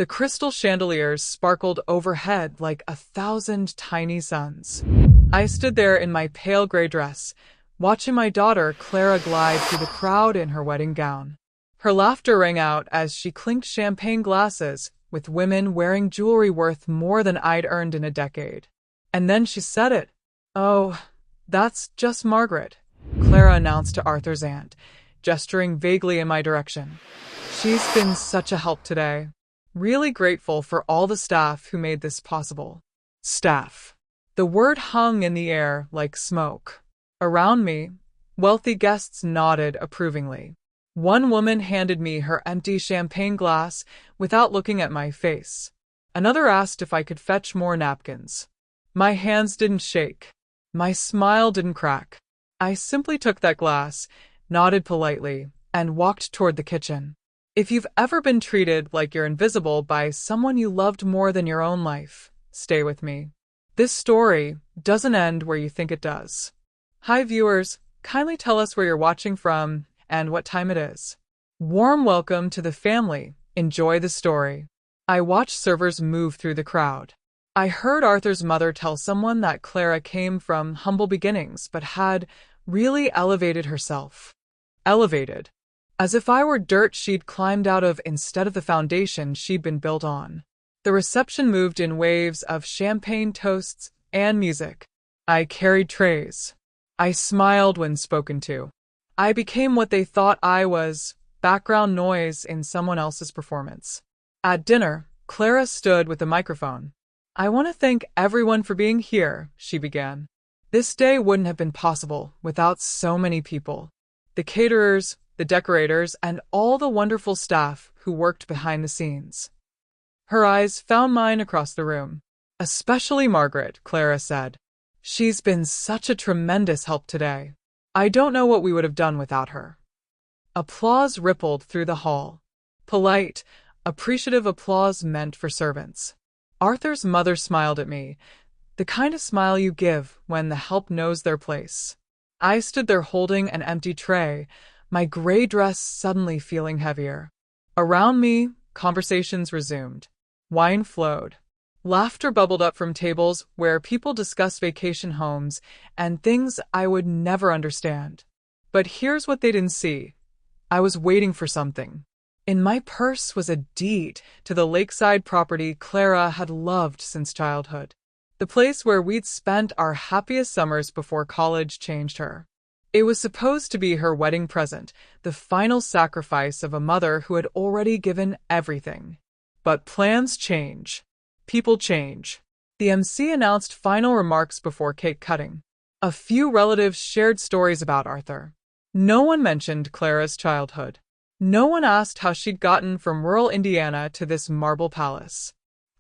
The crystal chandeliers sparkled overhead like 1,000 tiny suns. I stood there in my pale gray dress, watching my daughter Clara glide through the crowd in her wedding gown. Her laughter rang out as she clinked champagne glasses with women wearing jewelry worth more than I'd earned in a decade. And then she said it. "Oh, that's just Margaret," Clara announced to Arthur's aunt, gesturing vaguely in my direction. "She's been such a help today. Really grateful for all the staff who made this possible." Staff. The word hung in the air like smoke. Around me, wealthy guests nodded approvingly. One woman handed me her empty champagne glass without looking at my face. Another asked if I could fetch more napkins. My hands didn't shake. My smile didn't crack. I simply took that glass, nodded politely, and walked toward the kitchen. If you've ever been treated like you're invisible by someone you loved more than your own life, stay with me. This story doesn't end where you think it does. Hi viewers, kindly tell us where you're watching from and what time it is. Warm welcome to the family. Enjoy the story. I watched servers move through the crowd. I heard Arthur's mother tell someone that Clara came from humble beginnings but had really elevated herself. Elevated. As if I were dirt she'd climbed out of instead of the foundation she'd been built on. The reception moved in waves of champagne toasts and music. I carried trays. I smiled when spoken to. I became what they thought I was, background noise in someone else's performance. At dinner, Clara stood with the microphone. "I want to thank everyone for being here," she began. "This day wouldn't have been possible without so many people. The caterers, the decorators, and all the wonderful staff who worked behind the scenes." Her eyes found mine across the room. "Especially Margaret," Clara said. "She's been such a tremendous help today. I don't know what we would have done without her." Applause rippled through the hall. Polite, appreciative applause meant for servants. Arthur's mother smiled at me, the kind of smile you give when the help knows their place. I stood there holding an empty tray, my gray dress suddenly feeling heavier. Around me, conversations resumed. Wine flowed. Laughter bubbled up from tables where people discussed vacation homes and things I would never understand. But here's what they didn't see. I was waiting for something. In my purse was a deed to the lakeside property Clara had loved since childhood. The place where we'd spent our happiest summers before college changed her. It was supposed to be her wedding present, the final sacrifice of a mother who had already given everything. But plans change. People change. The MC announced final remarks before cake cutting. A few relatives shared stories about Arthur. No one mentioned Clara's childhood. No one asked how she'd gotten from rural Indiana to this marble palace.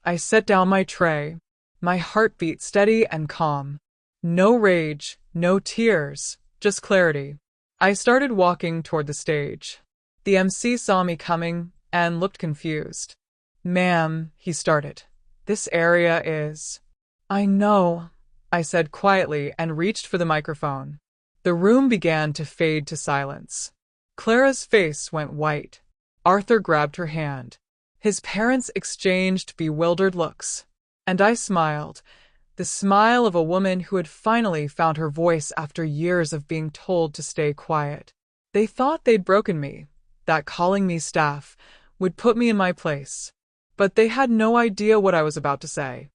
I set down my tray, my heartbeat steady and calm. No rage, no tears, just clarity. I started walking toward the stage. The MC saw me coming and looked confused. "Ma'am," he started, "this area is—" "I know," I said quietly and reached for the microphone. The room began to fade to silence. Clara's face went white. Arthur grabbed her hand. His parents exchanged bewildered looks. And I smiled, the smile of a woman who had finally found her voice after years of being told to stay quiet. They thought they'd broken me, that calling me staff would put me in my place. But they had no idea what I was about to say.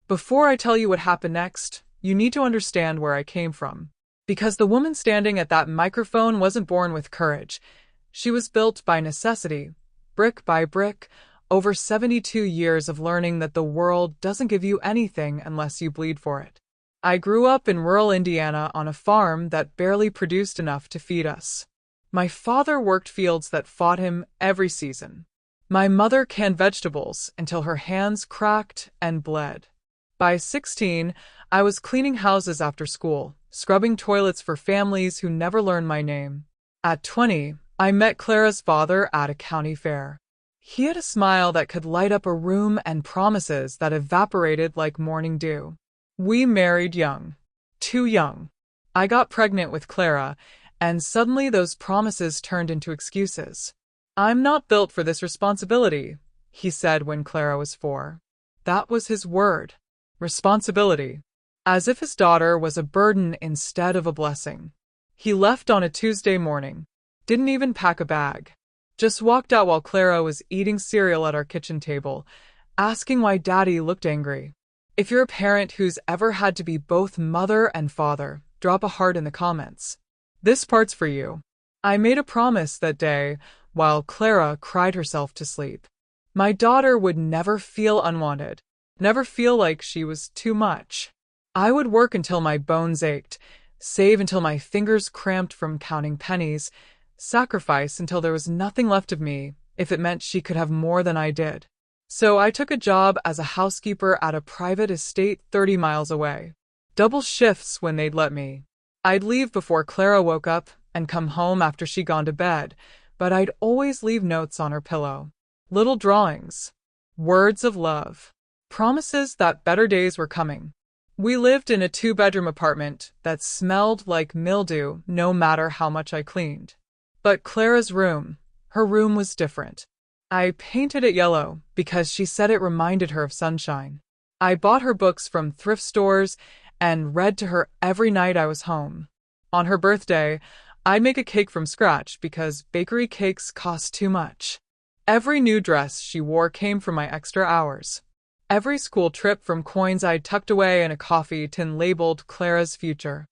Before I tell you what happened next, you need to understand where I came from. Because the woman standing at that microphone wasn't born with courage. She was built by necessity, brick by brick, over 72 years of learning that the world doesn't give you anything unless you bleed for it. I grew up in rural Indiana on a farm that barely produced enough to feed us. My father worked fields that fought him every season. My mother canned vegetables until her hands cracked and bled. By 16, I was cleaning houses after school, scrubbing toilets for families who never learned my name. At 20, I met Clara's father at a county fair. He had a smile that could light up a room and promises that evaporated like morning dew. We married young. Too young. I got pregnant with Clara, and suddenly those promises turned into excuses. "I'm not built for this responsibility," he said when Clara was 4. That was his word. Responsibility. As if his daughter was a burden instead of a blessing. He left on a Tuesday morning. Didn't even pack a bag. Just walked out while Clara was eating cereal at our kitchen table, asking why Daddy looked angry. If you're a parent who's ever had to be both mother and father, drop a heart in the comments. This part's for you. I made a promise that day while Clara cried herself to sleep. My daughter would never feel unwanted, never feel like she was too much. I would work until my bones ached, save until my fingers cramped from counting pennies, sacrifice until there was nothing left of me if it meant she could have more than I did. So I took a job as a housekeeper at a private estate 30 miles away. Double shifts when they'd let me. I'd leave before Clara woke up and come home after she'd gone to bed, but I'd always leave notes on her pillow. Little drawings. Words of love. Promises that better days were coming. We lived in a 2-bedroom apartment that smelled like mildew no matter how much I cleaned. But Clara's room, her room was different. I painted it yellow because she said it reminded her of sunshine. I bought her books from thrift stores and read to her every night I was home. On her birthday, I'd make a cake from scratch because bakery cakes cost too much. Every new dress she wore came from my extra hours. Every school trip from coins I'd tucked away in a coffee tin labeled Clara's future.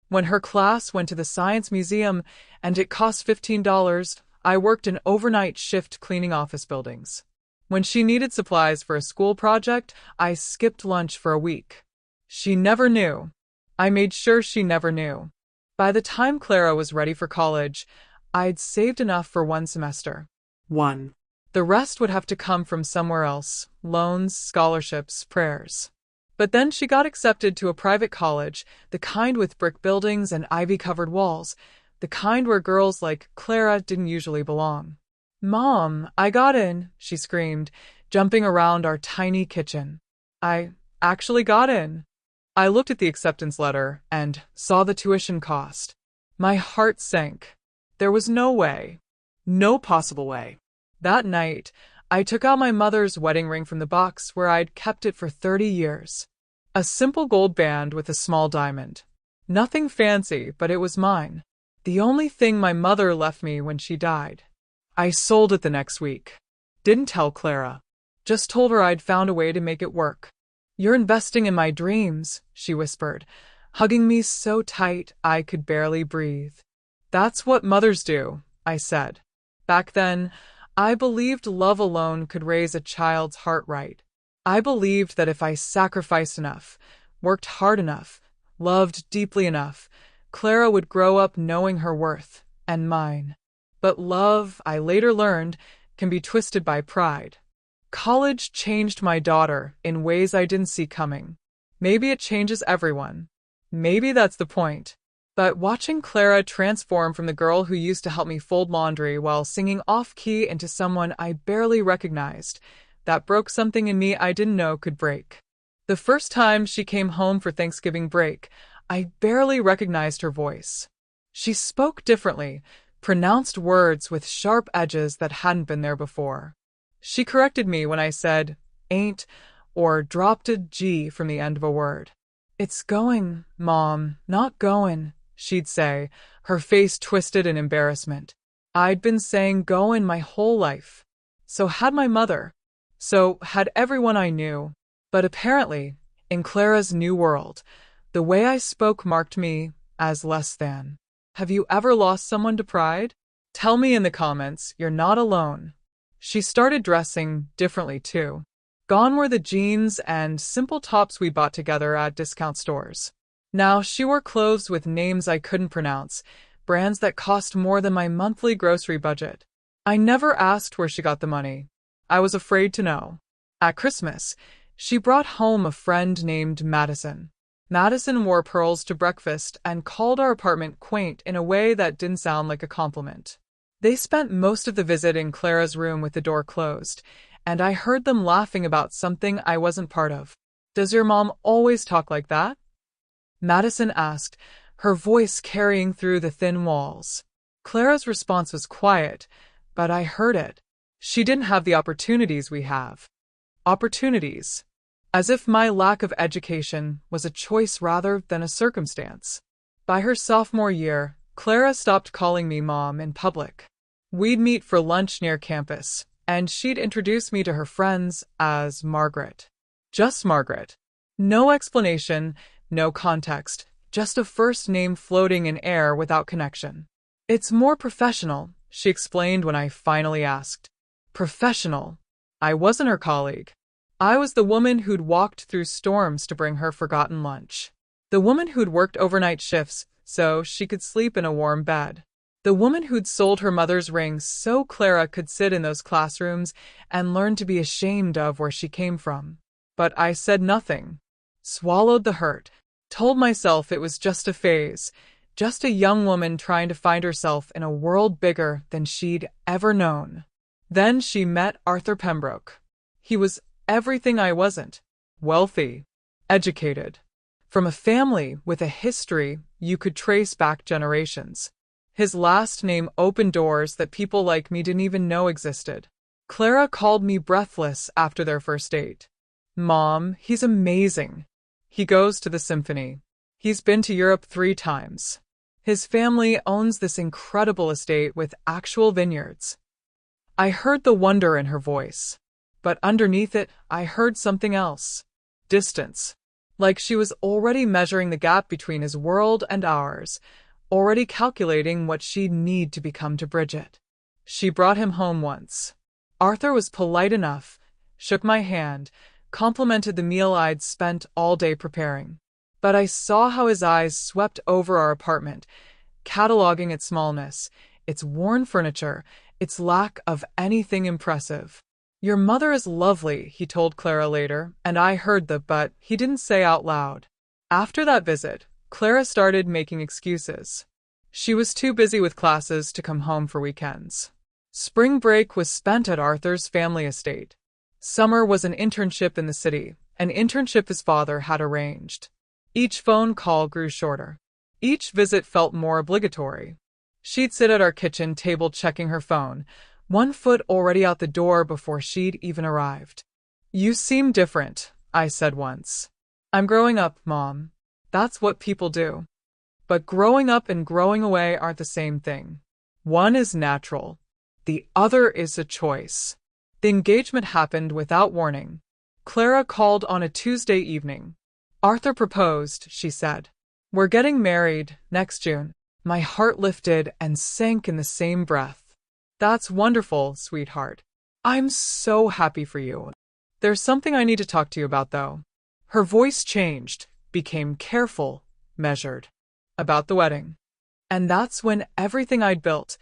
When her class went to the Science Museum and it cost $15, I worked an overnight shift cleaning office buildings. When she needed supplies for a school project, I skipped lunch for a week. She never knew. I made sure she never knew. By the time Clara was ready for college, I'd saved enough for 1 semester. 1. The rest would have to come from somewhere else, loans, scholarships, prayers. But then she got accepted to a private college, the kind with brick buildings and ivy-covered walls, the kind where girls like Clara didn't usually belong. "Mom, I got in," she screamed, jumping around our tiny kitchen. I actually got in. I looked at the acceptance letter and saw the tuition cost. My heart sank. There was no way. No possible way. That night, I took out my mother's wedding ring from the box where I'd kept it for 30 years. A simple gold band with a small diamond. Nothing fancy, but it was mine. The only thing my mother left me when she died. I sold it the next week. Didn't tell Clara. Just told her I'd found a way to make it work. "You're investing in my dreams," she whispered, hugging me so tight I could barely breathe. "That's what mothers do," I said. Back then, I believed love alone could raise a child's heart right. I believed that if I sacrificed enough, worked hard enough, loved deeply enough, Clara would grow up knowing her worth, and mine. But love, I later learned, can be twisted by pride. College changed my daughter in ways I didn't see coming. Maybe it changes everyone. Maybe that's the point. But watching Clara transform from the girl who used to help me fold laundry while singing off-key into someone I barely recognized, that broke something in me I didn't know could break. The first time she came home for Thanksgiving break, I barely recognized her voice. She spoke differently, pronounced words with sharp edges that hadn't been there before. She corrected me when I said, "ain't," or dropped a G from the end of a word. "It's going, Mom, not going," she'd say, her face twisted in embarrassment. I'd been saying goin' my whole life. So had my mother. So had everyone I knew. But apparently, in Clara's new world, the way I spoke marked me as less than. Have you ever lost someone to pride? Tell me in the comments you're not alone. She started dressing differently too. Gone were the jeans and simple tops we bought together at discount stores. Now she wore clothes with names I couldn't pronounce, brands that cost more than my monthly grocery budget. I never asked where she got the money. I was afraid to know. At Christmas, she brought home a friend named Madison. Madison wore pearls to breakfast and called our apartment quaint in a way that didn't sound like a compliment. They spent most of the visit in Clara's room with the door closed, and I heard them laughing about something I wasn't part of. "Does your mom always talk like that?" Madison asked, her voice carrying through the thin walls. Clara's response was quiet, but I heard it. She didn't have the opportunities we have. Opportunities. As if my lack of education was a choice rather than a circumstance. By her sophomore year, Clara stopped calling me Mom in public. We'd meet for lunch near campus, and she'd introduce me to her friends as Margaret. Just Margaret. No explanation, no context, just a first name floating in air without connection. It's more professional, she explained when I finally asked. Professional. I wasn't her colleague. I was the woman who'd walked through storms to bring her forgotten lunch. The woman who'd worked overnight shifts so she could sleep in a warm bed. The woman who'd sold her mother's rings so Clara could sit in those classrooms and learn to be ashamed of where she came from. But I said nothing. Swallowed the hurt. Told myself it was just a phase. Just a young woman trying to find herself in a world bigger than she'd ever known. Then she met Arthur Pembroke. He was everything I wasn't. Wealthy. Educated. From a family with a history you could trace back generations. His last name opened doors that people like me didn't even know existed. Clara called me breathless after their first date. Mom, he's amazing. He goes to the symphony. He's been to Europe 3 times. His family owns this incredible estate with actual vineyards. I heard the wonder in her voice. But underneath it, I heard something else. Distance. Like she was already measuring the gap between his world and ours, already calculating what she'd need to become to bridge it. She brought him home once. Arthur was polite enough, shook my hand, complimented the meal I'd spent all day preparing. But I saw how his eyes swept over our apartment, cataloging its smallness, its worn furniture, its lack of anything impressive. Your mother is lovely, he told Clara later, and I heard the but he didn't say out loud. After that visit, Clara started making excuses. She was too busy with classes to come home for weekends. Spring break was spent at Arthur's family estate. Summer was an internship in the city, an internship his father had arranged. Each phone call grew shorter. Each visit felt more obligatory. She'd sit at our kitchen table checking her phone, one foot already out the door before she'd even arrived. You seem different, I said once. I'm growing up, Mom. That's what people do. But growing up and growing away aren't the same thing. One is natural. The other is a choice. The engagement happened without warning. Clara called on a Tuesday evening. Arthur proposed, she said. We're getting married next June. My heart lifted and sank in the same breath. That's wonderful, sweetheart. I'm so happy for you. There's something I need to talk to you about, though. Her voice changed, became careful, measured. About the wedding. And that's when everything I'd built,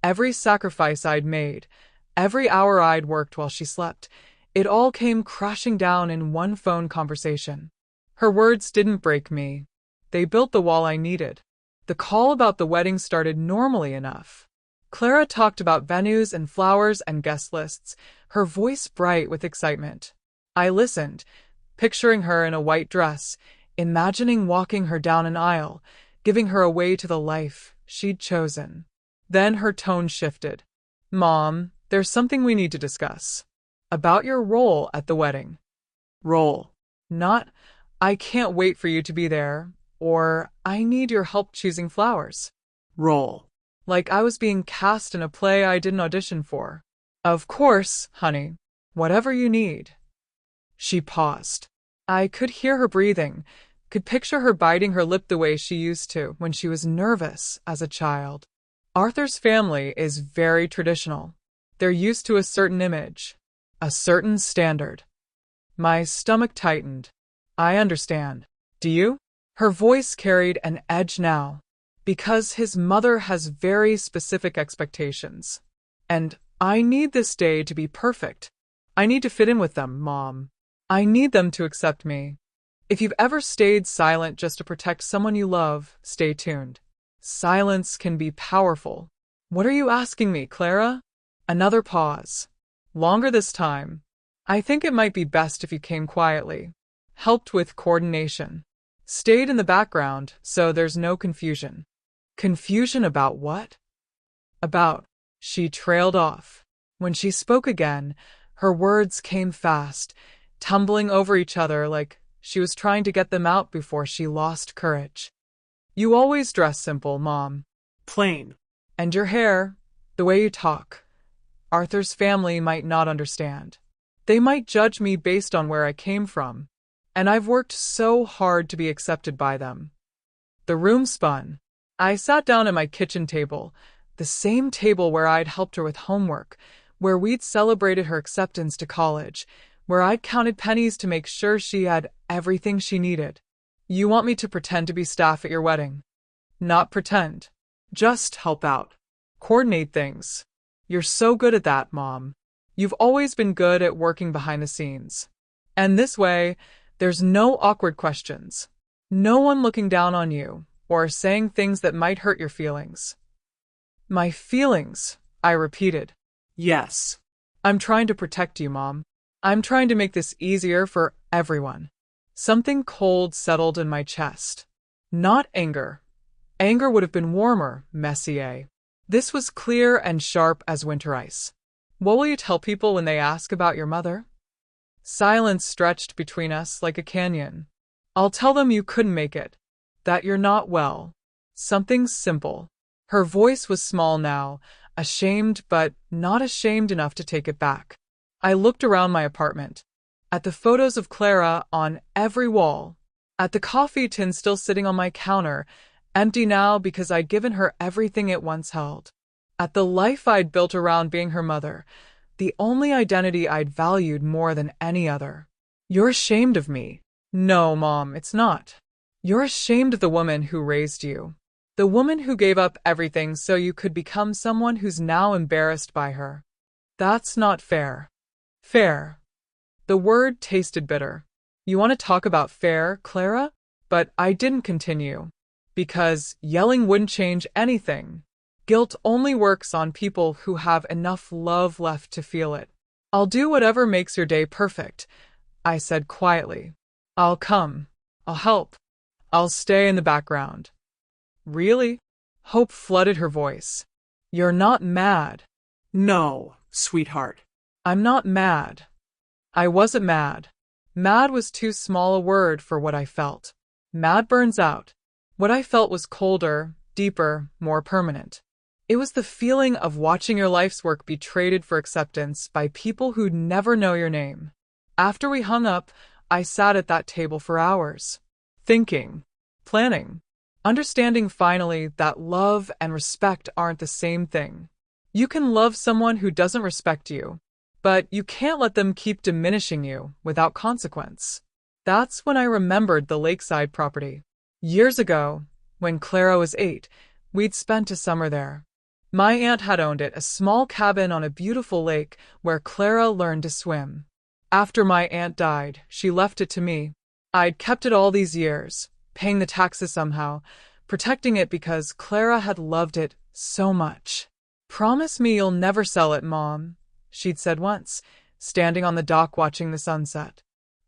every sacrifice I'd made, every hour I'd worked while she slept, it all came crashing down in one phone conversation. Her words didn't break me. They built the wall I needed. The call about the wedding started normally enough. Clara talked about venues and flowers and guest lists, her voice bright with excitement. I listened, picturing her in a white dress, imagining walking her down an aisle, giving her away to the life she'd chosen. Then her tone shifted. Mom, there's something we need to discuss. About your role at the wedding. Role. Not, I can't wait for you to be there, or I need your help choosing flowers. Role. Like I was being cast in a play I didn't audition for. Of course, honey. Whatever you need. She paused. I could hear her breathing, could picture her biting her lip the way she used to when she was nervous as a child. Arthur's family is very traditional. They're used to a certain image, a certain standard. My stomach tightened. I understand. Do you? Her voice carried an edge now. Because his mother has very specific expectations. And I need this day to be perfect. I need to fit in with them, Mom. I need them to accept me. If you've ever stayed silent just to protect someone you love, stay tuned. Silence can be powerful. What are you asking me, Clara? Another pause. Longer this time. I think it might be best if you came quietly. Helped with coordination. Stayed in the background, so there's no confusion. Confusion about what? About. She trailed off. When she spoke again, her words came fast, tumbling over each other like she was trying to get them out before she lost courage. You always dress simple, Mom. Plain. And your hair, the way you talk. Arthur's family might not understand. They might judge me based on where I came from. And I've worked so hard to be accepted by them. The room spun. I sat down at my kitchen table, the same table where I'd helped her with homework, where we'd celebrated her acceptance to college, where I'd counted pennies to make sure she had everything she needed. You want me to pretend to be staff at your wedding? Not pretend. Just help out. Coordinate things. You're so good at that, Mom. You've always been good at working behind the scenes. And this way, there's no awkward questions. No one looking down on you, or saying things that might hurt your feelings. My feelings, I repeated. Yes. I'm trying to protect you, Mom. I'm trying to make this easier for everyone. Something cold settled in my chest. Not anger. Anger would have been warmer, Messier. This was clear and sharp as winter ice. What will you tell people when they ask about your mother? Silence stretched between us like a canyon. I'll tell them you couldn't make it. That you're not well. Something simple. Her voice was small now, ashamed but not ashamed enough to take it back. I looked around my apartment. At the photos of Clara on every wall. At the coffee tin still sitting on my counter, empty now because I'd given her everything it once held. At the life I'd built around being her mother, the only identity I'd valued more than any other. You're ashamed of me. No, Mom, it's not. You're ashamed of the woman who raised you. The woman who gave up everything so you could become someone who's now embarrassed by her. That's not fair. Fair. The word tasted bitter. You want to talk about fair, Clara? But I didn't continue. Because yelling wouldn't change anything. Guilt only works on people who have enough love left to feel it. I'll do whatever makes your day perfect, I said quietly. I'll come. I'll help. I'll stay in the background. Really? Hope flooded her voice. You're not mad. No, sweetheart. I'm not mad. I wasn't mad. Mad was too small a word for what I felt. Mad burns out. What I felt was colder, deeper, more permanent. It was the feeling of watching your life's work be traded for acceptance by people who'd never know your name. After we hung up, I sat at that table for hours. Thinking. Planning. Understanding finally that love and respect aren't the same thing. You can love someone who doesn't respect you, but you can't let them keep diminishing you without consequence. That's when I remembered the lakeside property. Years ago, when Clara was 8, we'd spent a summer there. My aunt had owned it, a small cabin on a beautiful lake where Clara learned to swim. After my aunt died, she left it to me. I'd kept it all these years, paying the taxes somehow, protecting it because Clara had loved it so much. Promise me you'll never sell it, Mom, she'd said once, standing on the dock watching the sunset.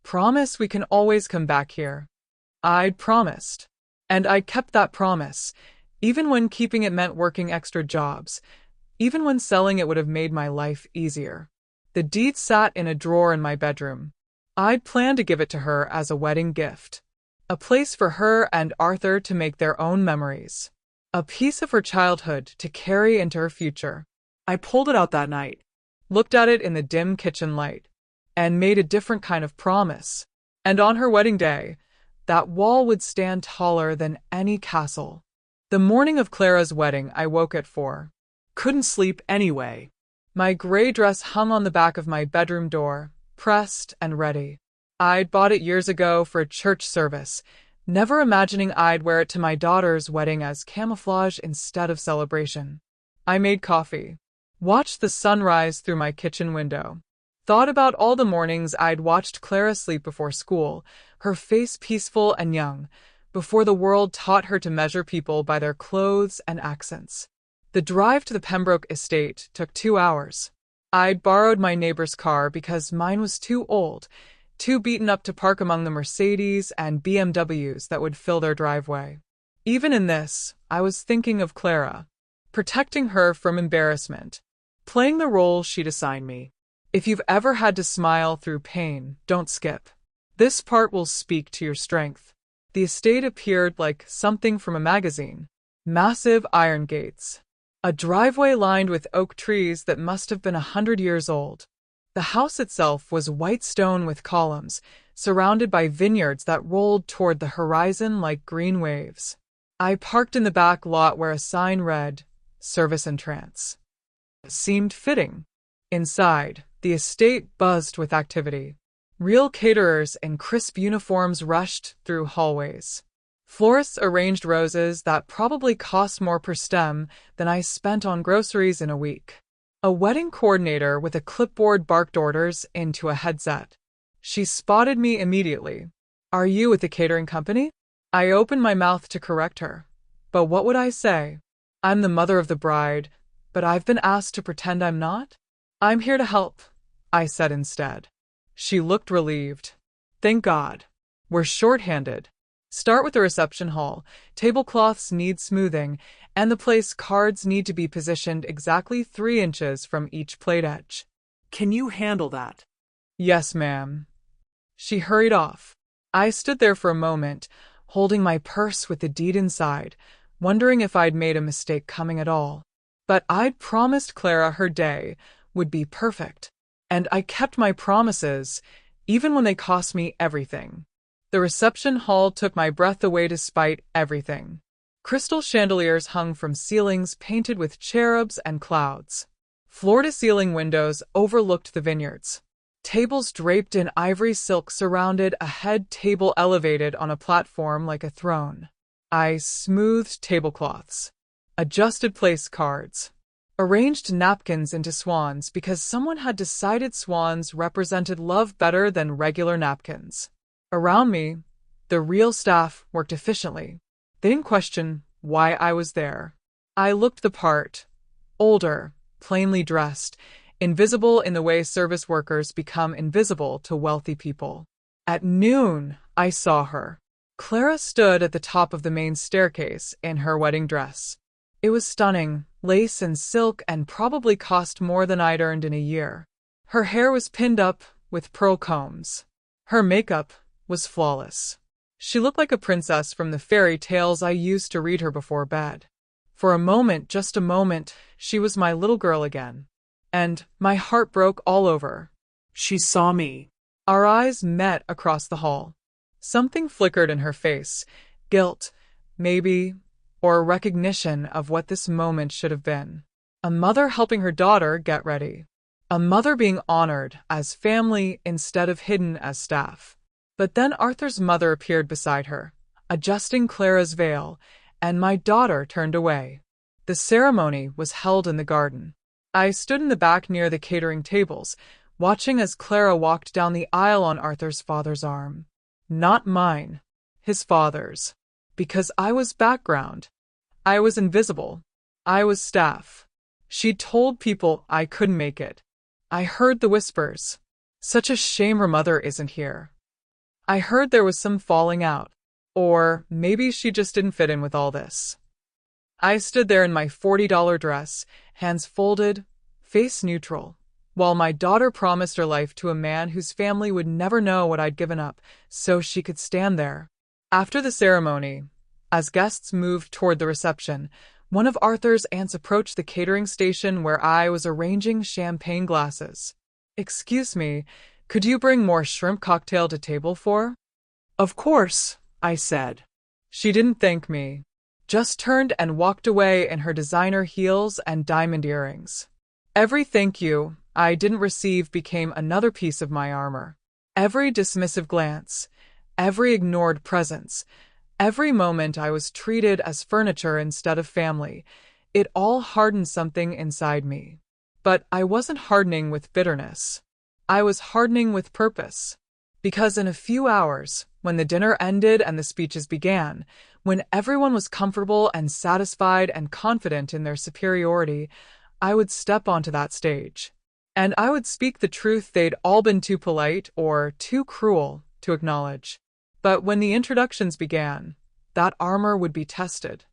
Promise we can always come back here. I'd promised. And I kept that promise, even when keeping it meant working extra jobs, even when selling it would have made my life easier. The deed sat in a drawer in my bedroom. I'd planned to give it to her as a wedding gift. A place for her and Arthur to make their own memories. A piece of her childhood to carry into her future. I pulled it out that night, looked at it in the dim kitchen light, and made a different kind of promise. And on her wedding day, that wall would stand taller than any castle. The morning of Clara's wedding, I woke at 4. Couldn't sleep anyway. My gray dress hung on the back of my bedroom door, pressed and ready. I'd bought it years ago for a church service, never imagining I'd wear it to my daughter's wedding as camouflage instead of celebration. I made coffee, watched the sunrise through my kitchen window, thought about all the mornings I'd watched Clara sleep before school, her face peaceful and young, before the world taught her to measure people by their clothes and accents. The drive to the Pembroke estate took 2 hours. I'd borrowed my neighbor's car because mine was too old, too beaten up to park among the Mercedes and BMWs that would fill their driveway. Even in this, I was thinking of Clara, protecting her from embarrassment, playing the role she'd assigned me. If you've ever had to smile through pain, don't skip. This part will speak to your strength. The estate appeared like something from a magazine. Massive iron gates. A driveway lined with oak trees that must have been 100 years old. The house itself was white stone with columns, surrounded by vineyards that rolled toward the horizon like green waves. I parked in the back lot where a sign read, "Service Entrance." It seemed fitting. Inside, the estate buzzed with activity. Real caterers in crisp uniforms rushed through hallways. Florists arranged roses that probably cost more per stem than I spent on groceries in a week. A wedding coordinator with a clipboard barked orders into a headset. She spotted me immediately. "Are you with the catering company?" I opened my mouth to correct her. But what would I say? I'm the mother of the bride, but I've been asked to pretend I'm not? "I'm here to help," I said instead. She looked relieved. "Thank God. We're short-handed. Start with the reception hall. Tablecloths need smoothing, and the place cards need to be positioned exactly 3 inches from each plate edge." Can you handle that? "Yes, ma'am." She hurried off. I stood there for a moment, holding my purse with the deed inside, wondering if I'd made a mistake coming at all. But I'd promised Clara her day would be perfect, and I kept my promises, even when they cost me everything. The reception hall took my breath away despite everything. Crystal chandeliers hung from ceilings painted with cherubs and clouds. Floor-to-ceiling windows overlooked the vineyards. Tables draped in ivory silk surrounded a head table elevated on a platform like a throne. I smoothed tablecloths, adjusted place cards, arranged napkins into swans because someone had decided swans represented love better than regular napkins. Around me, the real staff worked efficiently. They didn't question why I was there. I looked the part, older, plainly dressed, invisible in the way service workers become invisible to wealthy people. At noon, I saw her. Clara stood at the top of the main staircase in her wedding dress. It was stunning, lace and silk, and probably cost more than I'd earned in a year. Her hair was pinned up with pearl combs. Her makeup was flawless. She looked like a princess from the fairy tales I used to read her before bed. For a moment, just a moment, she was my little girl again. And my heart broke all over. She saw me. Our eyes met across the hall. Something flickered in her face. Guilt, maybe, or recognition of what this moment should have been. A mother helping her daughter get ready. A mother being honored as family instead of hidden as staff. But then Arthur's mother appeared beside her, adjusting Clara's veil, and my daughter turned away. The ceremony was held in the garden. I stood in the back near the catering tables, watching as Clara walked down the aisle on Arthur's father's arm. Not mine, his father's. Because I was background. I was invisible. I was staff. She told people I couldn't make it. I heard the whispers. Such a shame her mother isn't here. I heard there was some falling out. Or maybe she just didn't fit in with all this. I stood there in my $40 dress, hands folded, face neutral, while my daughter promised her life to a man whose family would never know what I'd given up, so she could stand there. After the ceremony, as guests moved toward the reception, one of Arthur's aunts approached the catering station where I was arranging champagne glasses. "Excuse me, could you bring more shrimp cocktail to table 4?" "Of course," I said. She didn't thank me, just turned and walked away in her designer heels and diamond earrings. Every thank you I didn't receive became another piece of my armor. Every dismissive glance, every ignored presence, every moment I was treated as furniture instead of family, it all hardened something inside me. But I wasn't hardening with bitterness. I was hardening with purpose. Because in a few hours, when the dinner ended and the speeches began, when everyone was comfortable and satisfied and confident in their superiority, I would step onto that stage. And I would speak the truth they'd all been too polite or too cruel to acknowledge. But when the introductions began, that armor would be tested.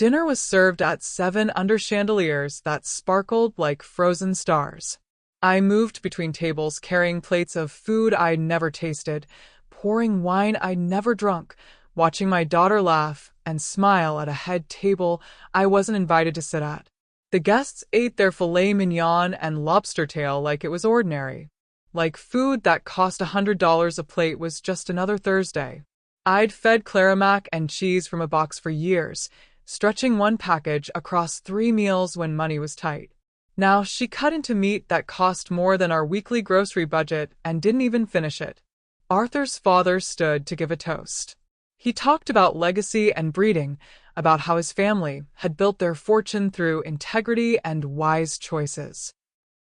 Dinner was served at 7 under chandeliers that sparkled like frozen stars. I moved between tables carrying plates of food I'd never tasted, pouring wine I'd never drunk, watching my daughter laugh and smile at a head table I wasn't invited to sit at. The guests ate their filet mignon and lobster tail like it was ordinary. Like food that cost $100 a plate was just another Thursday. I'd fed Clara mac and cheese from a box for years, stretching one package across 3 meals when money was tight. Now she cut into meat that cost more than our weekly grocery budget and didn't even finish it. Arthur's father stood to give a toast. He talked about legacy and breeding, about how his family had built their fortune through integrity and wise choices.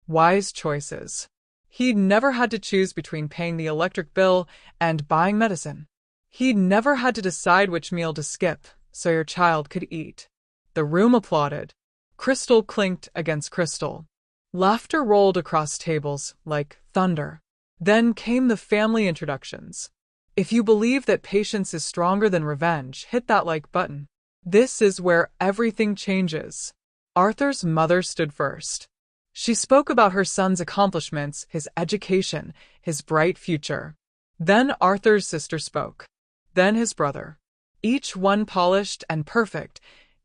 Wise choices. He'd never had to choose between paying the electric bill and buying medicine. He'd never had to decide which meal to skip so your child could eat. The room applauded. Crystal clinked against crystal. Laughter rolled across tables like thunder. Then came the family introductions. If you believe that patience is stronger than revenge, hit that like button. This is where everything changes. Arthur's mother stood first. She spoke about her son's accomplishments, his education, his bright future. Then Arthur's sister spoke. Then his brother. Each one polished and perfect,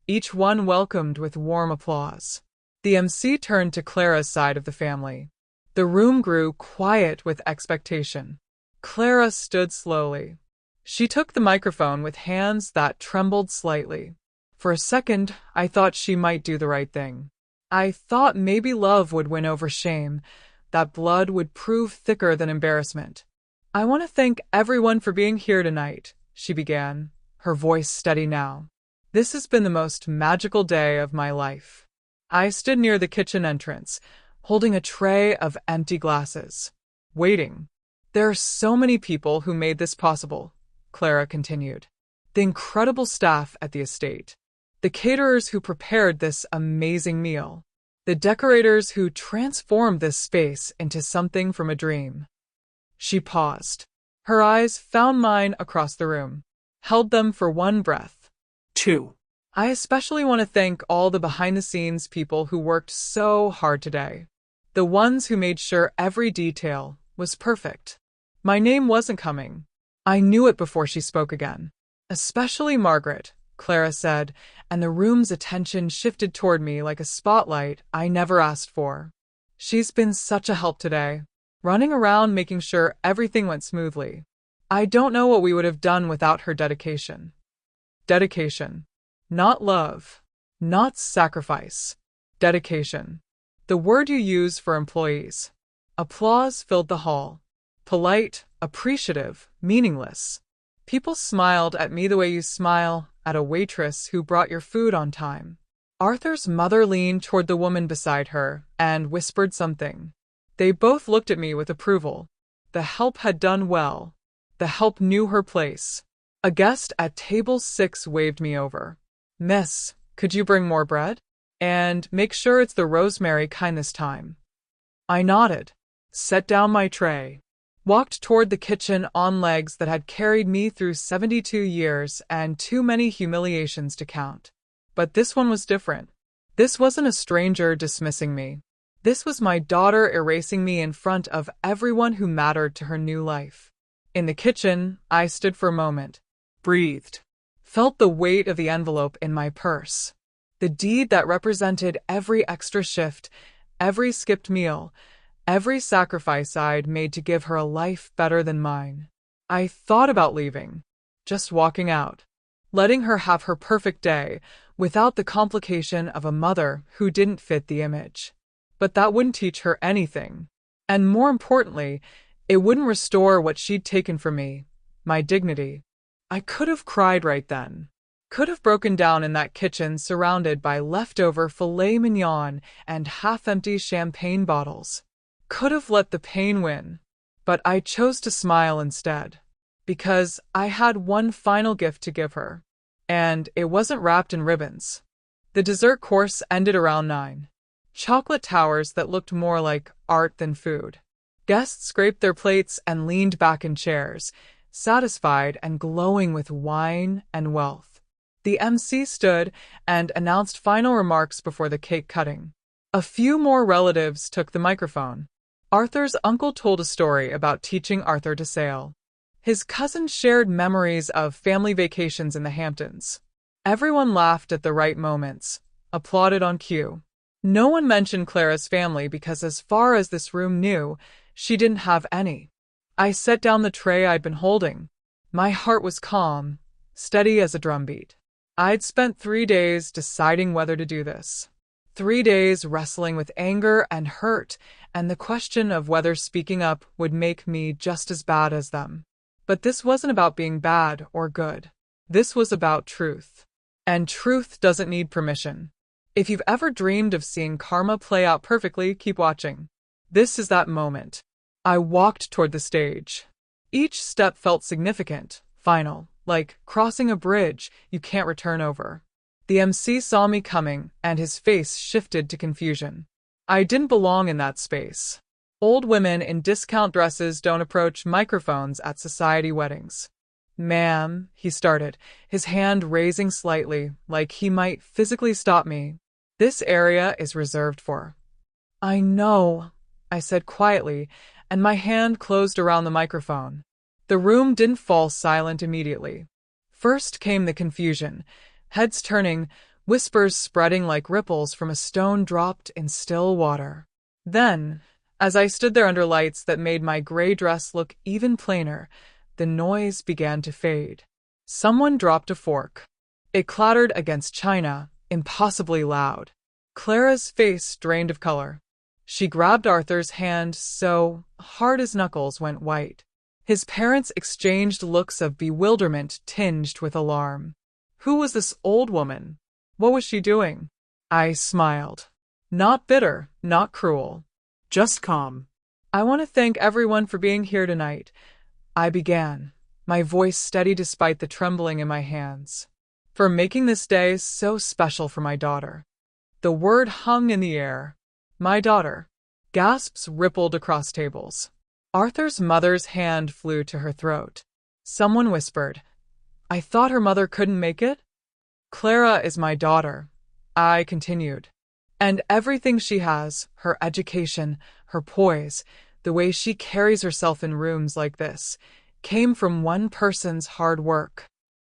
each one welcomed with warm applause. The MC turned to Clara's side of the family. The room grew quiet with expectation. Clara stood slowly. She took the microphone with hands that trembled slightly. For a second, I thought she might do the right thing. I thought maybe love would win over shame, that blood would prove thicker than embarrassment. I want to thank everyone for being here tonight, she began, her voice steady now. This has been the most magical day of my life. I stood near the kitchen entrance, holding a tray of empty glasses, waiting. There are so many people who made this possible, Clara continued. The incredible staff at the estate, the caterers who prepared this amazing meal, the decorators who transformed this space into something from a dream. She paused. Her eyes found mine across the room, held them for one breath. 2. I especially want to thank all the behind-the-scenes people who worked so hard today. The ones who made sure every detail was perfect. My name wasn't coming. I knew it before she spoke again. Especially Margaret, Clara said, and the room's attention shifted toward me like a spotlight I never asked for. She's been such a help today, running around making sure everything went smoothly. I don't know what we would have done without her dedication. Dedication. Not love. Not sacrifice. Dedication. The word you use for employees. Applause filled the hall. Polite, appreciative, meaningless. People smiled at me the way you smile at a waitress who brought your food on time. Arthur's mother leaned toward the woman beside her and whispered something. They both looked at me with approval. The help had done well. The help knew her place. A guest at table 6 waved me over. Miss, could you bring more bread? And make sure it's the rosemary kind this time. I nodded, set down my tray, walked toward the kitchen on legs that had carried me through 72 years and too many humiliations to count. But this one was different. This wasn't a stranger dismissing me. This was my daughter erasing me in front of everyone who mattered to her new life. In the kitchen, I stood for a moment, breathed, felt the weight of the envelope in my purse. The deed that represented every extra shift, every skipped meal, every sacrifice I'd made to give her a life better than mine. I thought about leaving, just walking out, letting her have her perfect day without the complication of a mother who didn't fit the image. But that wouldn't teach her anything. And more importantly, it wouldn't restore what she'd taken from me, my dignity. I could have cried right then. Could have broken down in that kitchen surrounded by leftover filet mignon and half-empty champagne bottles. Could have let the pain win. But I chose to smile instead. Because I had one final gift to give her. And it wasn't wrapped in ribbons. The dessert course ended around 9. Chocolate towers that looked more like art than food. Guests scraped their plates and leaned back in chairs, satisfied and glowing with wine and wealth. The MC stood and announced final remarks before the cake cutting. A few more relatives took the microphone. Arthur's uncle told a story about teaching Arthur to sail. His cousin shared memories of family vacations in the Hamptons. Everyone laughed at the right moments, applauded on cue. No one mentioned Clara's family because as far as this room knew, she didn't have any. I set down the tray I'd been holding. My heart was calm, steady as a drumbeat. I'd spent 3 days deciding whether to do this. 3 days wrestling with anger and hurt and the question of whether speaking up would make me just as bad as them. But this wasn't about being bad or good. This was about truth. And truth doesn't need permission. If you've ever dreamed of seeing karma play out perfectly, keep watching. This is that moment. I walked toward the stage. Each step felt significant, final, like crossing a bridge you can't return over. The MC saw me coming, and his face shifted to confusion. I didn't belong in that space. Old women in discount dresses don't approach microphones at society weddings. "Ma'am," he started, his hand raising slightly, like he might physically stop me. "This area is reserved for." "I know," I said quietly, and my hand closed around the microphone. The room didn't fall silent immediately. First came the confusion, heads turning, whispers spreading like ripples from a stone dropped in still water. Then, as I stood there under lights that made my gray dress look even plainer, the noise began to fade. Someone dropped a fork. It clattered against china, impossibly loud. Clara's face drained of color. She grabbed Arthur's hand so hard his knuckles went white. His parents exchanged looks of bewilderment tinged with alarm. Who was this old woman? What was she doing? I smiled. Not bitter, not cruel. Just calm. "I want to thank everyone for being here tonight," I began, my voice steady despite the trembling in my hands. "For making this day so special for my daughter." The word hung in the air. My daughter. Gasps rippled across tables. Arthur's mother's hand flew to her throat. Someone whispered, "I thought her mother couldn't make it?" "Clara is my daughter," I continued. "And everything she has, her education, her poise, the way she carries herself in rooms like this, came from one person's hard work."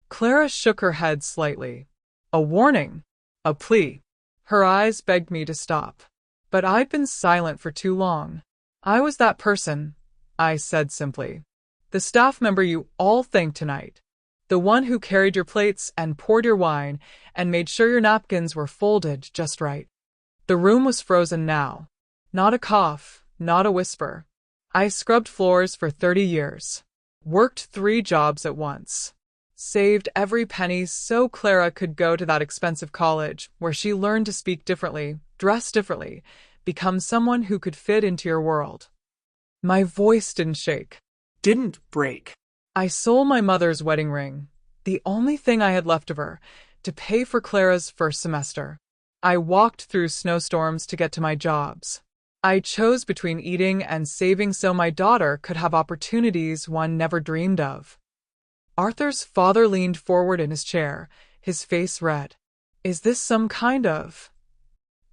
Clara shook her head slightly. A warning, a plea. Her eyes begged me to stop. But I'd been silent for too long. "I was that person," I said simply. "The staff member you all thanked tonight. The one who carried your plates and poured your wine and made sure your napkins were folded just right." The room was frozen now. Not a cough, not a whisper. I scrubbed floors for 30 years. Worked 3 jobs at once. Saved every penny so Clara could go to that expensive college where she learned to speak differently, dress differently, become someone who could fit into your world. My voice didn't shake. Didn't break. I sold my mother's wedding ring, the only thing I had left of her, to pay for Clara's first semester. I walked through snowstorms to get to my jobs. I chose between eating and saving so my daughter could have opportunities one never dreamed of. Arthur's father leaned forward in his chair, his face red. "Is this some kind of—"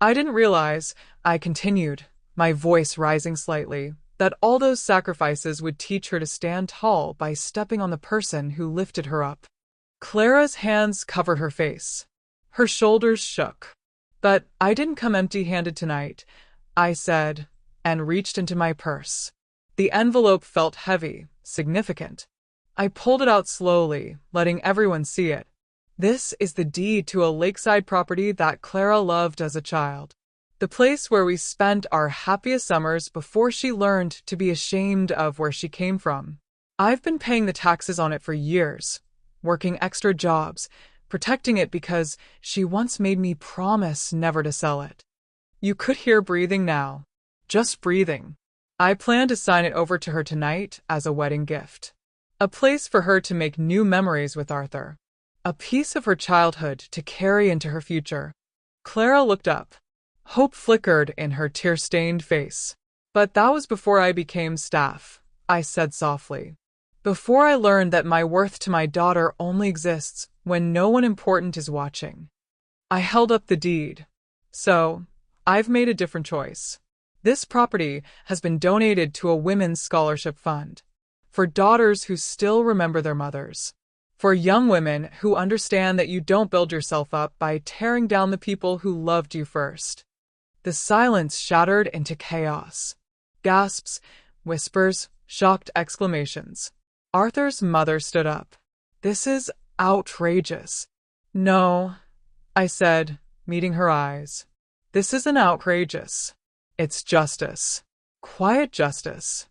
I didn't realize, I continued, my voice rising slightly, that all those sacrifices would teach her to stand tall by stepping on the person who lifted her up. Clara's hands covered her face. Her shoulders shook. "But I didn't come empty-handed tonight," I said, and reached into my purse. The envelope felt heavy, significant. I pulled it out slowly, letting everyone see it. "This is the deed to a lakeside property that Clara loved as a child. The place where we spent our happiest summers before she learned to be ashamed of where she came from. I've been paying the taxes on it for years, working extra jobs, protecting it because she once made me promise never to sell it." You could hear breathing now. Just breathing. I plan to sign it over to her tonight as a wedding gift. A place for her to make new memories with Arthur. A piece of her childhood to carry into her future. Clara looked up. Hope flickered in her tear-stained face. "But that was before I became staff," I said softly. "Before I learned that my worth to my daughter only exists when no one important is watching. I held up the deed. So, I've made a different choice. This property has been donated to a women's scholarship fund. For daughters who still remember their mothers. For young women who understand that you don't build yourself up by tearing down the people who loved you first. The silence shattered into chaos. Gasps, whispers, shocked exclamations. Arthur's mother stood up. This is outrageous. No, I said, meeting her eyes. This isn't outrageous. It's justice. Quiet justice.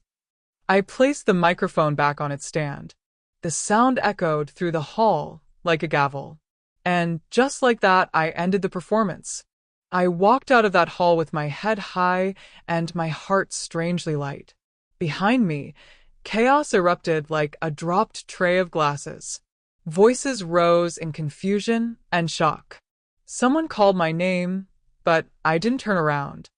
I placed the microphone back on its stand. The sound echoed through the hall like a gavel. And just like that, I ended the performance. I walked out of that hall with my head high and my heart strangely light. Behind me, chaos erupted like a dropped tray of glasses. Voices rose in confusion and shock. Someone called my name, but I didn't turn around.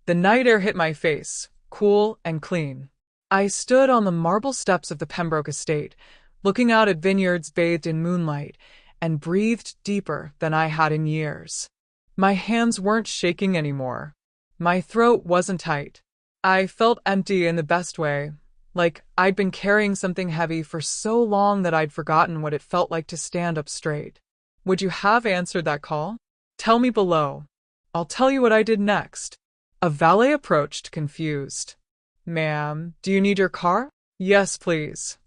The night air hit my face, cool and clean. I stood on the marble steps of the Pembroke estate, looking out at vineyards bathed in moonlight, and breathed deeper than I had in years. My hands weren't shaking anymore. My throat wasn't tight. I felt empty in the best way, like I'd been carrying something heavy for so long that I'd forgotten what it felt like to stand up straight. Would you have answered that call? Tell me below. I'll tell you what I did next. A valet approached, confused. Ma'am, do you need your car? Yes, please.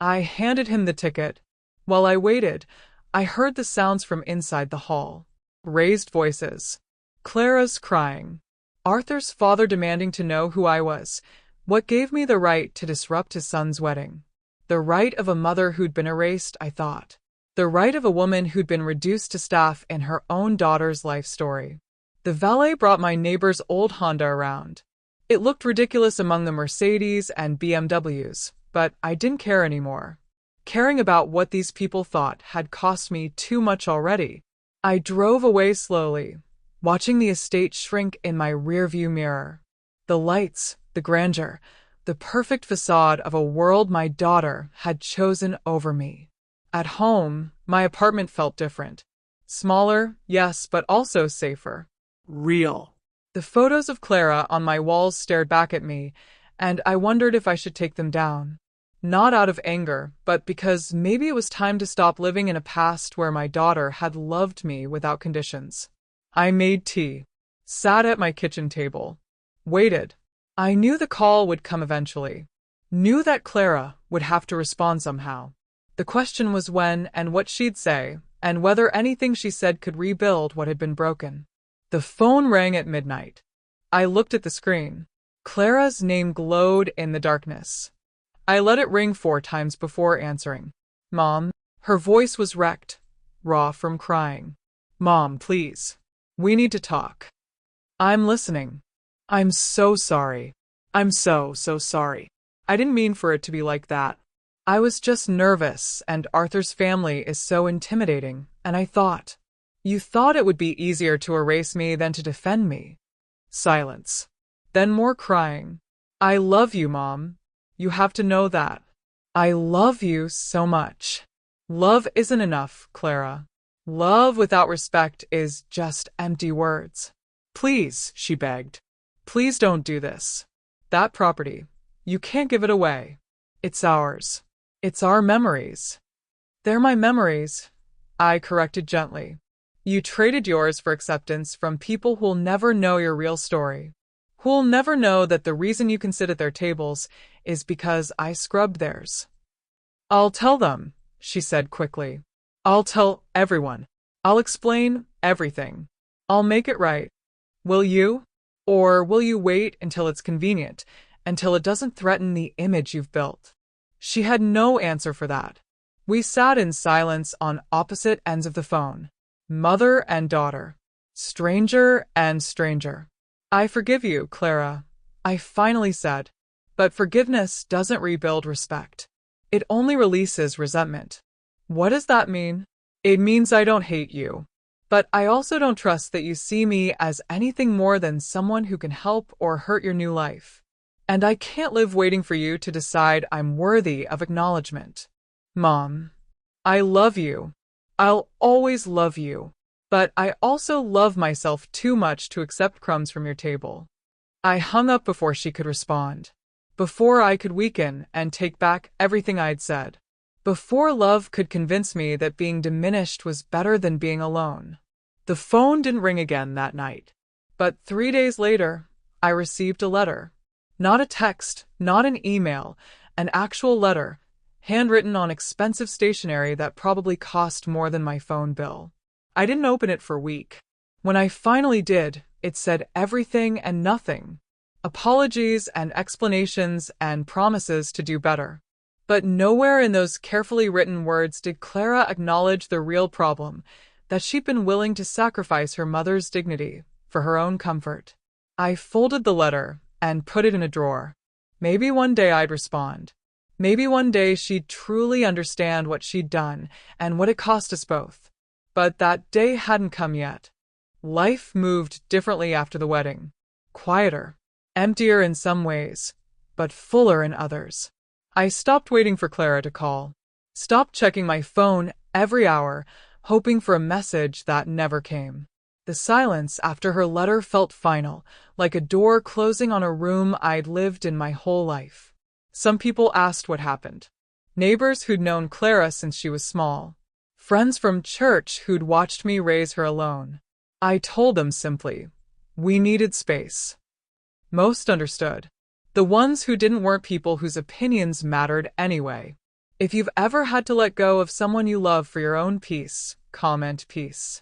I handed him the ticket. While I waited, I heard the sounds from inside the hall. Raised voices. Clara's crying. Arthur's father demanding to know who I was. What gave me the right to disrupt his son's wedding? The right of a mother who'd been erased, I thought. The right of a woman who'd been reduced to staff in her own daughter's life story. The valet brought my neighbor's old Honda around. It looked ridiculous among the Mercedes and BMWs, but I didn't care anymore. Caring about what these people thought had cost me too much already. I drove away slowly, watching the estate shrink in my rearview mirror. The lights, the grandeur, the perfect facade of a world my daughter had chosen over me. At home, my apartment felt different. Smaller, yes, but also safer. Real. The photos of Clara on my walls stared back at me, and I wondered if I should take them down. Not out of anger, but because maybe it was time to stop living in a past where my daughter had loved me without conditions. I made tea, sat at my kitchen table, waited. I knew the call would come eventually. Knew that Clara would have to respond somehow. The question was when and what she'd say, and whether anything she said could rebuild what had been broken. The phone rang at midnight. I looked at the screen. Clara's name glowed in the darkness. I let it ring 4 times before answering. Mom. Her voice was wrecked, raw from crying. Mom, please. We need to talk. I'm listening. I'm so sorry. I'm so sorry. I didn't mean for it to be like that. I was just nervous, and Arthur's family is so intimidating, and I thought. You thought it would be easier to erase me than to defend me. Silence. Then more crying. I love you, Mom. You have to know that. I love you so much. Love isn't enough, Clara. Love without respect is just empty words. Please, she begged. Please don't do this. That property. You can't give it away. It's ours. It's our memories. They're my memories, I corrected gently. You traded yours for acceptance from people who'll never know your real story. Who'll never know that the reason you can sit at their tables is because I scrubbed theirs. I'll tell them, she said quickly. I'll tell everyone. I'll explain everything. I'll make it right. Will you? Or will you wait until it's convenient, until it doesn't threaten the image you've built? She had no answer for that. We sat in silence on opposite ends of the phone. Mother and daughter. Stranger and stranger. I forgive you, Clara, I finally said. But forgiveness doesn't rebuild respect. It only releases resentment. What does that mean? It means I don't hate you. But I also don't trust that you see me as anything more than someone who can help or hurt your new life. And I can't live waiting for you to decide I'm worthy of acknowledgement. Mom, I love you. I'll always love you. But I also love myself too much to accept crumbs from your table. I hung up before she could respond. Before I could weaken and take back everything I'd said. Before love could convince me that being diminished was better than being alone. The phone didn't ring again that night. But 3 days later, I received a letter. Not a text, not an email, an actual letter, handwritten on expensive stationery that probably cost more than my phone bill. I didn't open it for a week. When I finally did, it said everything and nothing. Apologies and explanations and promises to do better. But nowhere in those carefully written words did Clara acknowledge the real problem, that she'd been willing to sacrifice her mother's dignity for her own comfort. I folded the letter and put it in a drawer. Maybe one day I'd respond. Maybe one day she'd truly understand what she'd done and what it cost us both. But that day hadn't come yet. Life moved differently after the wedding. Quieter, emptier in some ways, but fuller in others. I stopped waiting for Clara to call. Stopped checking my phone every hour, hoping for a message that never came. The silence after her letter felt final, like a door closing on a room I'd lived in my whole life. Some people asked what happened. Neighbors who'd known Clara since she was small. Friends from church who'd watched me raise her alone. I told them simply, we needed space. Most understood. The ones who didn't weren't people whose opinions mattered anyway. If you've ever had to let go of someone you love for your own peace, comment peace.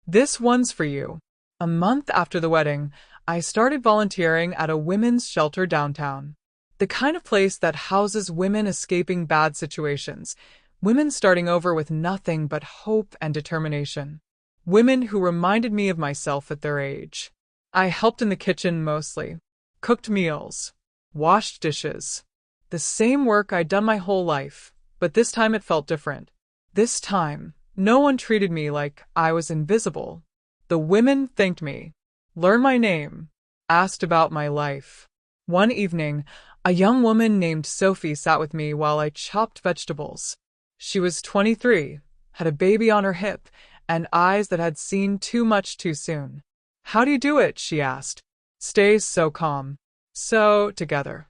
This one's for you. A month after the wedding, I started volunteering at a women's shelter downtown. The kind of place that houses women escaping bad situations, women starting over with nothing but hope and determination. Women who reminded me of myself at their age. I helped in the kitchen mostly. Cooked meals. Washed dishes. The same work I'd done my whole life, but this time it felt different. This time, no one treated me like I was invisible. The women thanked me, learned my name, asked about my life. One evening, a young woman named Sophie sat with me while I chopped vegetables. She was 23, had a baby on her hip, and eyes that had seen too much too soon. How do you do it? She asked. Stays so calm. So together.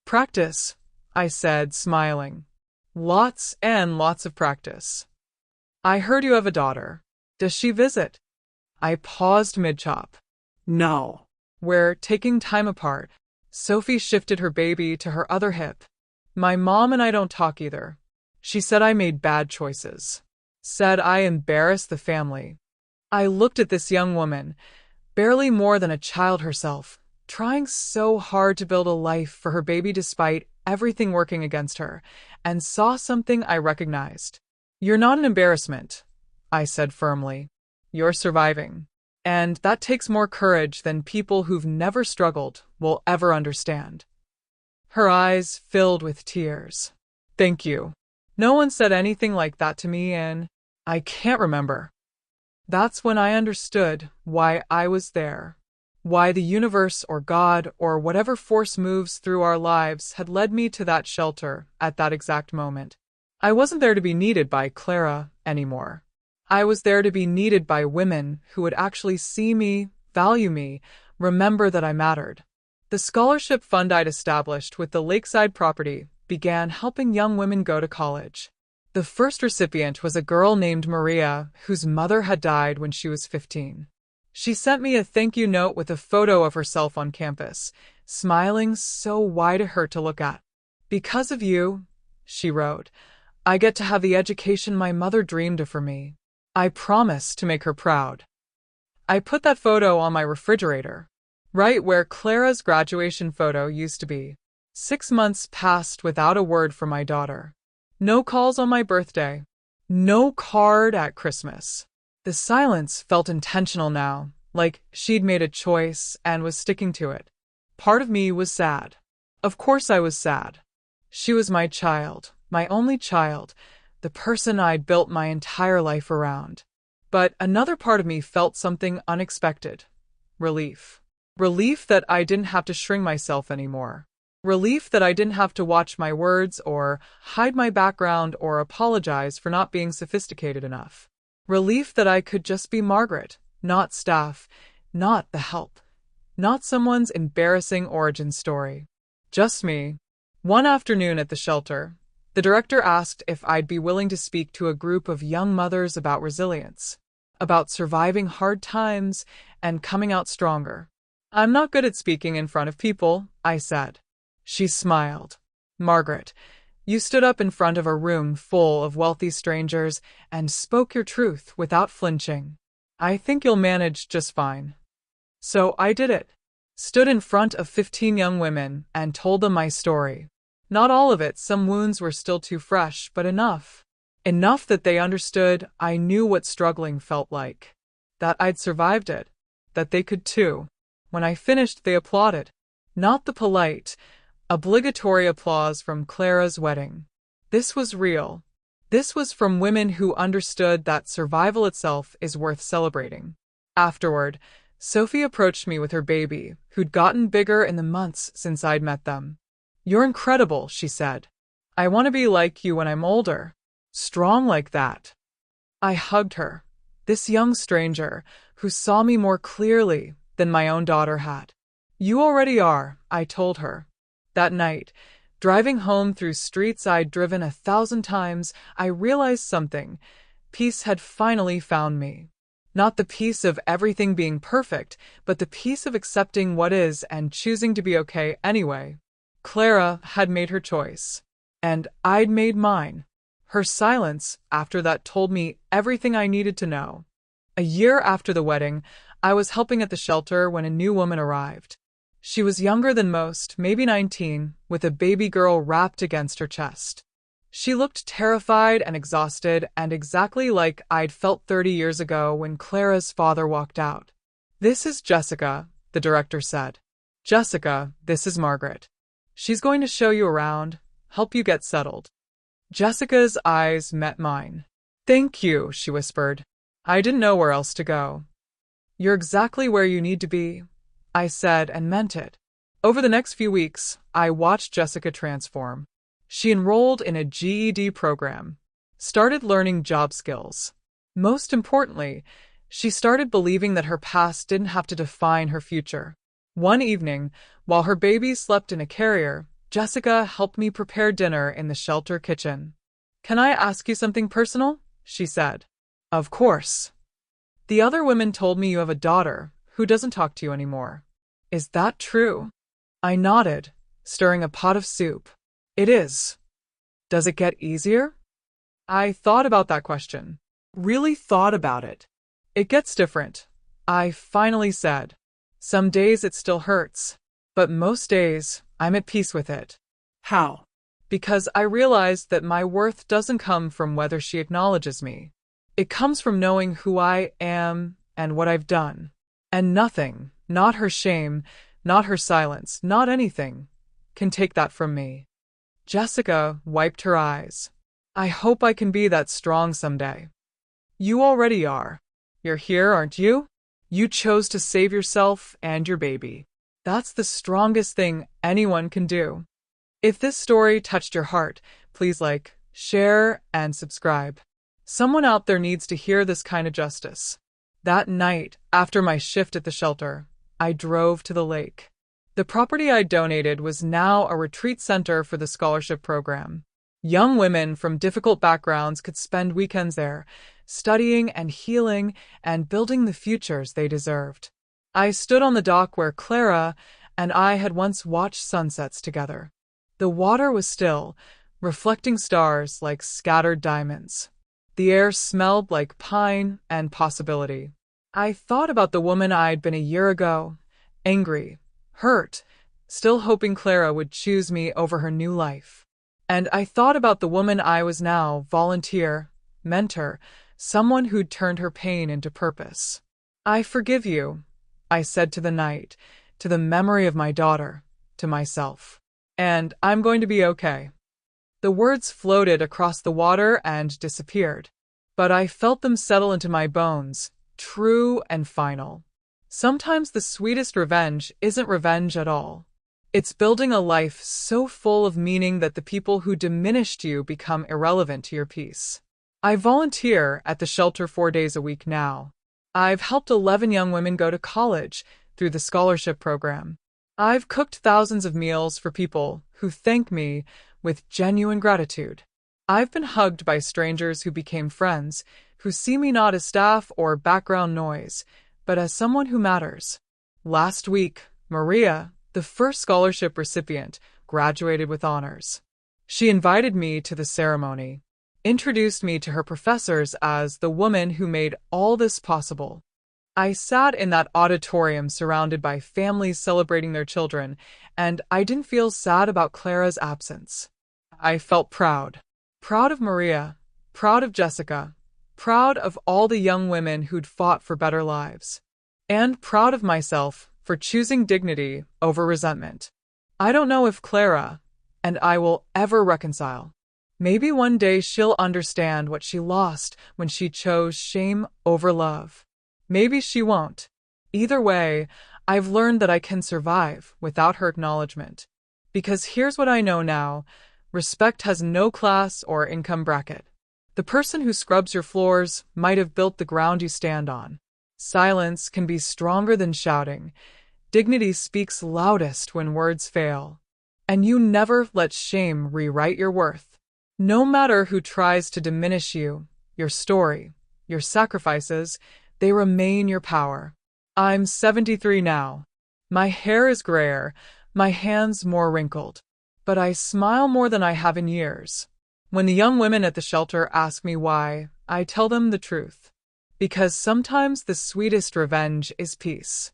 Practice, I said, smiling. Lots and lots of practice. I heard you have a daughter. Does she visit? I paused mid-chop. No. We're taking time apart. Sophie shifted her baby to her other hip. My mom and I don't talk either. She said I made bad choices. Said I embarrassed the family. I looked at this young woman, barely more than a child herself, trying so hard to build a life for her baby despite everything working against her, and saw something I recognized. You're not an embarrassment, I said firmly. You're surviving. And that takes more courage than people who've never struggled will ever understand. Her eyes filled with tears. Thank you. No one said anything like that to me and I can't remember. That's when I understood why I was there. Why the universe or God or whatever force moves through our lives had led me to that shelter at that exact moment. I wasn't there to be needed by Clara anymore. I was there to be needed by women who would actually see me, value me, remember that I mattered. The scholarship fund I'd established with the lakeside property began helping young women go to college. The first recipient was a girl named Maria, whose mother had died when she was 15. She sent me a thank you note with a photo of herself on campus, smiling so wide it hurt to look at. Because of you, she wrote, I get to have the education my mother dreamed of for me. I promise to make her proud. I put that photo on my refrigerator, right where Clara's graduation photo used to be. 6 months passed without a word from my daughter. No calls on my birthday. No card at Christmas. The silence felt intentional now, like she'd made a choice and was sticking to it. Part of me was sad. Of course I was sad. She was my child, my only child, the person I'd built my entire life around. But another part of me felt something unexpected. Relief. Relief that I didn't have to shrink myself anymore. Relief that I didn't have to watch my words or hide my background or apologize for not being sophisticated enough. Relief that I could just be Margaret, not staff, not the help, not someone's embarrassing origin story. Just me. One afternoon at the shelter, the director asked if I'd be willing to speak to a group of young mothers about resilience, about surviving hard times and coming out stronger. I'm not good at speaking in front of people, I said. She smiled. Margaret, you stood up in front of a room full of wealthy strangers and spoke your truth without flinching. I think you'll manage just fine. So I did it. Stood in front of 15 young women and told them my story. Not all of it, some wounds were still too fresh, but enough. Enough that they understood I knew what struggling felt like. That I'd survived it. That they could too. When I finished, they applauded. Not the polite, obligatory applause from Clara's wedding. This was real. This was from women who understood that survival itself is worth celebrating. Afterward, Sophie approached me with her baby, who'd gotten bigger in the months since I'd met them. You're incredible, she said. I want to be like you when I'm older. Strong like that. I hugged her, this young stranger who saw me more clearly than my own daughter had. You already are, I told her. That night, driving home through streets I'd driven 1,000 times, I realized something. Peace had finally found me. Not the peace of everything being perfect, but the peace of accepting what is and choosing to be okay anyway. Clara had made her choice, and I'd made mine. Her silence after that told me everything I needed to know. A year after the wedding, I was helping at the shelter when a new woman arrived. She was younger than most, maybe 19, with a baby girl wrapped against her chest. She looked terrified and exhausted, and exactly like I'd felt 30 years ago when Clara's father walked out. This is Jessica, the director said. Jessica, this is Margaret. She's going to show you around, help you get settled. Jessica's eyes met mine. Thank you, she whispered. I didn't know where else to go. You're exactly where you need to be, I said and meant it. Over the next few weeks, I watched Jessica transform. She enrolled in a GED program, started learning job skills. Most importantly, she started believing that her past didn't have to define her future. One evening, while her baby slept in a carrier, Jessica helped me prepare dinner in the shelter kitchen. Can I ask you something personal? She said. Of course. The other women told me you have a daughter who doesn't talk to you anymore. Is that true? I nodded, stirring a pot of soup. It is. Does it get easier? I thought about that question. Really thought about it. It gets different, I finally said. Some days it still hurts, but most days I'm at peace with it. How? Because I realized that my worth doesn't come from whether she acknowledges me. It comes from knowing who I am and what I've done. And nothing, not her shame, not her silence, not anything, can take that from me. Jessica wiped her eyes. I hope I can be that strong someday. You already are. You're here, aren't you? You chose to save yourself and your baby. That's the strongest thing anyone can do. If this story touched your heart, please like, share, and subscribe. Someone out there needs to hear this kind of justice. That night, after my shift at the shelter, I drove to the lake. The property I donated was now a retreat center for the scholarship program. Young women from difficult backgrounds could spend weekends there, studying and healing and building the futures they deserved. I stood on the dock where Clara and I had once watched sunsets together. The water was still, reflecting stars like scattered diamonds. The air smelled like pine and possibility. I thought about the woman I'd been a year ago, angry, hurt, still hoping Clara would choose me over her new life. And I thought about the woman I was now, volunteer, mentor, someone who'd turned her pain into purpose. I forgive you, I said to the night, to the memory of my daughter, to myself. And I'm going to be okay. The words floated across the water and disappeared, but I felt them settle into my bones, true and final. Sometimes the sweetest revenge isn't revenge at all. It's building a life so full of meaning that the people who diminished you become irrelevant to your peace. I volunteer at the shelter 4 days a week now. I've helped 11 young women go to college through the scholarship program. I've cooked thousands of meals for people who thank me with genuine gratitude. I've been hugged by strangers who became friends, who see me not as staff or background noise, but as someone who matters. Last week, Maria, the first scholarship recipient, graduated with honors. She invited me to the ceremony, introduced me to her professors as the woman who made all this possible. I sat in that auditorium surrounded by families celebrating their children, and I didn't feel sad about Clara's absence. I felt proud. Proud of Maria, proud of Jessica, proud of all the young women who'd fought for better lives, and proud of myself for choosing dignity over resentment. I don't know if Clara and I will ever reconcile. Maybe one day she'll understand what she lost when she chose shame over love. Maybe she won't. Either way, I've learned that I can survive without her acknowledgement. Because here's what I know now: respect has no class or income bracket. The person who scrubs your floors might have built the ground you stand on. Silence can be stronger than shouting. Dignity speaks loudest when words fail. And you never let shame rewrite your worth. No matter who tries to diminish you, your story, your sacrifices, they remain your power. I'm 73 now. My hair is grayer, my hands more wrinkled. But I smile more than I have in years. When the young women at the shelter ask me why, I tell them the truth. Because sometimes the sweetest revenge is peace.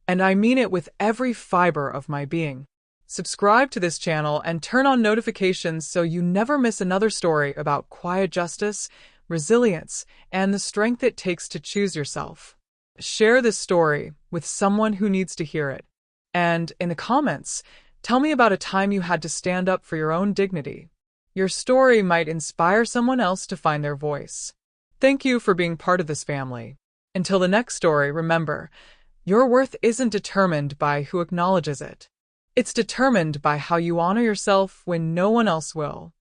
And I mean it with every fiber of my being. Subscribe to this channel and turn on notifications so you never miss another story about quiet justice, resilience, and the strength it takes to choose yourself. Share this story with someone who needs to hear it. And in the comments, tell me about a time you had to stand up for your own dignity. Your story might inspire someone else to find their voice. Thank you for being part of this family. Until the next story, remember, your worth isn't determined by who acknowledges it. It's determined by how you honor yourself when no one else will.